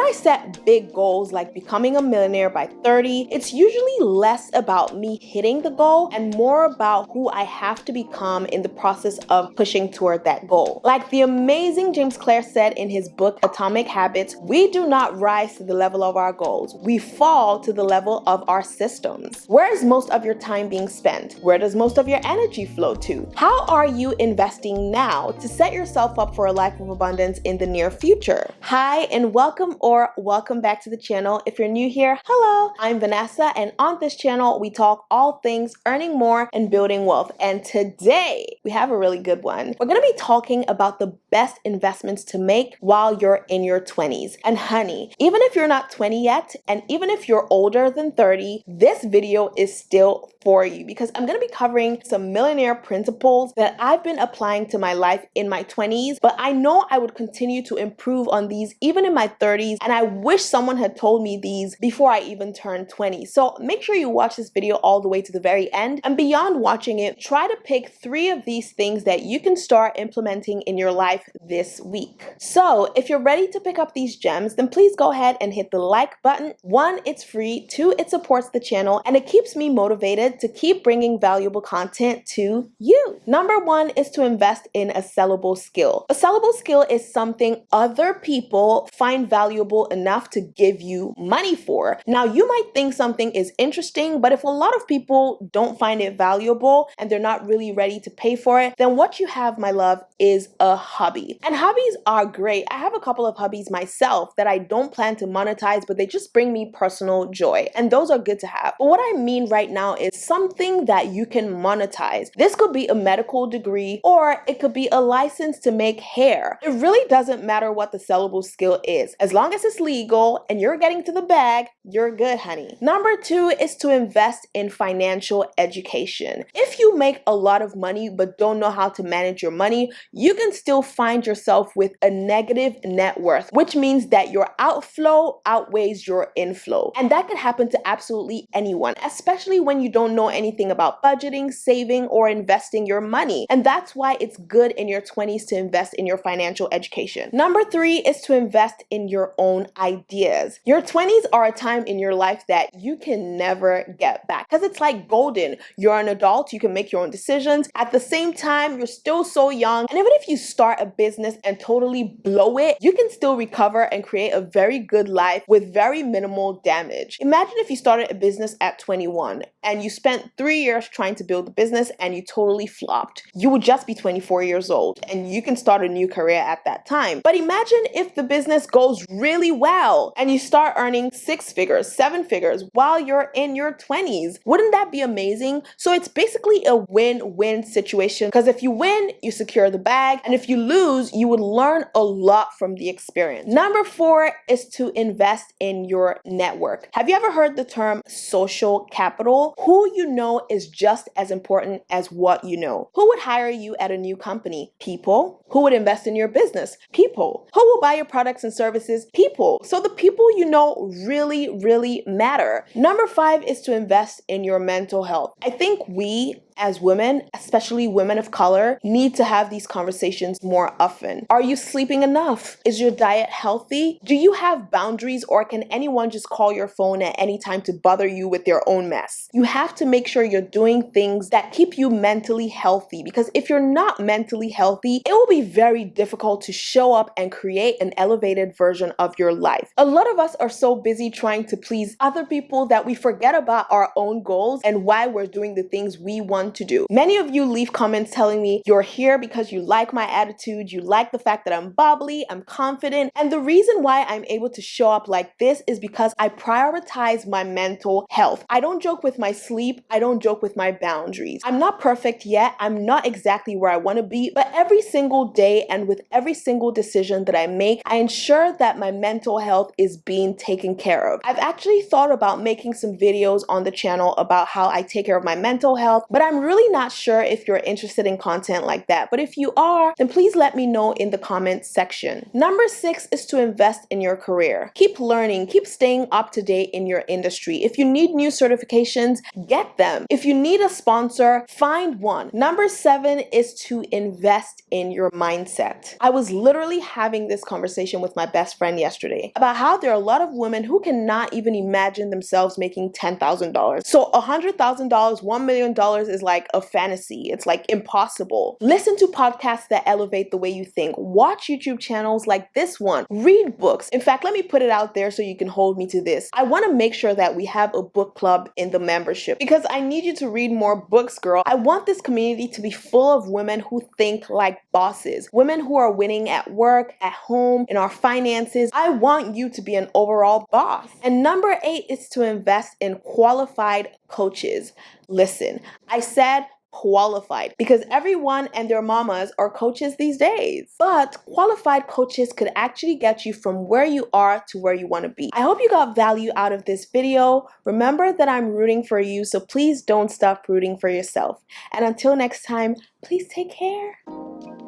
I set big goals like becoming a millionaire by 30, it's usually less about me hitting the goal and more about who I have to become in the process of pushing toward that goal. Like the amazing James Clear said in his book Atomic Habits, we do not rise to the level of our goals. We fall to the level of our systems. Where is most of your time being spent? Where does most of your energy flow to? How are you investing now to set yourself up for a life of abundance in the near future? Hi, and welcome back to the channel. If you're new here, hello, I'm Vanessa, and on this channel, we talk all things earning more and building wealth. And today, we have a really good one. We're gonna be talking about the best investments to make while you're in your 20s. And honey, even if you're not 20 yet, and even if you're older than 30, this video is still for you because I'm gonna be covering some millionaire principles that I've been applying to my life in my 20s, but I know I would continue to improve on these even in my 30s, and I wish someone had told me these before I even turned 20. So make sure you watch this video all the way to the very end, and beyond watching it, try to pick 3 of these things that you can start implementing in your life this week. So if you're ready to pick up these gems, then please go ahead and hit the like button. 1, it's free. 2, it supports the channel and it keeps me motivated to keep bringing valuable content to you. Number 1 is to invest in a sellable skill. A sellable skill is something other people find valuable enough to give you money for. Now, you might think something is interesting, but if a lot of people don't find it valuable and they're not really ready to pay for it, then what you have, my love, is a hobby. And hobbies are great. I have a couple of hobbies myself that I don't plan to monetize, but they just bring me personal joy. And those are good to have. But what I mean right now is something that you can monetize. This could be a medical degree, or it could be a license to make hair. It really doesn't matter what the sellable skill is. As long as it's legal and you're getting to the bag, you're good, honey. Number 2 is to invest in financial education. If you make a lot of money but don't know how to manage your money, you can still find yourself with a negative net worth, which means that your outflow outweighs your inflow. And that could happen to absolutely anyone, especially when you don't know anything about budgeting, saving, or investing your money. And that's why it's good in your 20s to invest in your financial education. Number 3 is to invest in your own ideas. Your 20s are a time in your life that you can never get back because it's like golden. You're an adult, you can make your own decisions. At the same time, you're still so young. And even if you start a business and totally blow it, you can still recover and create a very good life with very minimal damage. Imagine if you started a business at 21 and you spent 3 years trying to build the business and you totally flopped. You would just be 24 years old and you can start a new career at that time. But imagine if the business goes really well and you start earning 6 figures, 7 figures while you're in your 20s. Wouldn't that be amazing? So it's basically a win-win situation because if you win, you secure the bag, and if you lose, you would learn a lot from the experience. Number 4 is to invest in your network. Have you ever heard the term social capital? Who you know is just as important as what you know. Who would hire you at a new company? People. Who would invest in your business? People. Who will buy your products and services? People. So the people you know really matter. Number 5 is to invest in your mental health. I think we as women, especially women of color, need to have these conversations more often. Are you sleeping enough? Is your diet healthy? Do you have boundaries, or can anyone just call your phone at any time to bother you with their own mess? You have to make sure you're doing things that keep you mentally healthy, because if you're not mentally healthy, it will be very difficult to show up and create an elevated version of your life. A lot of us are so busy trying to please other people that we forget about our own goals and why we're doing the things we want to do. Many of you leave comments telling me you're here because you like my attitude, you like the fact that I'm bubbly, I'm confident, and the reason why I'm able to show up like this is because I prioritize my mental health. I don't joke with my sleep, I don't joke with my boundaries. I'm not perfect yet, I'm not exactly where I want to be, but every single day and with every single decision that I make, I ensure that my mental health is being taken care of. I've actually thought about making some videos on the channel about how I take care of my mental health, but I'm I'm really not sure if you're interested in content like that, but if you are, then please let me know in the comments section. Number 6 is to invest in your career. Keep learning, keep staying up to date in your industry. If you need new certifications, get them. If you need a sponsor, find one. Number 7 is to invest in your mindset. I was literally having this conversation with my best friend yesterday about how there are a lot of women who cannot even imagine themselves making $10,000. So $100,000, $1 million is like a fantasy. It's like impossible. Listen to podcasts that elevate the way you think. Watch YouTube channels like this one. Read books. In fact, let me put it out there so you can hold me to this. I want to make sure that we have a book club in the membership because I need you to read more books, girl. I want this community to be full of women who think like bosses, women who are winning at work, at home, in our finances. I want you to be an overall boss. And number 8 is to invest in qualified coaches. Listen, I said qualified because everyone and their mamas are coaches these days. But qualified coaches could actually get you from where you are to where you want to be. I hope you got value out of this video. Remember that I'm rooting for you, so please don't stop rooting for yourself. And until next time, please take care.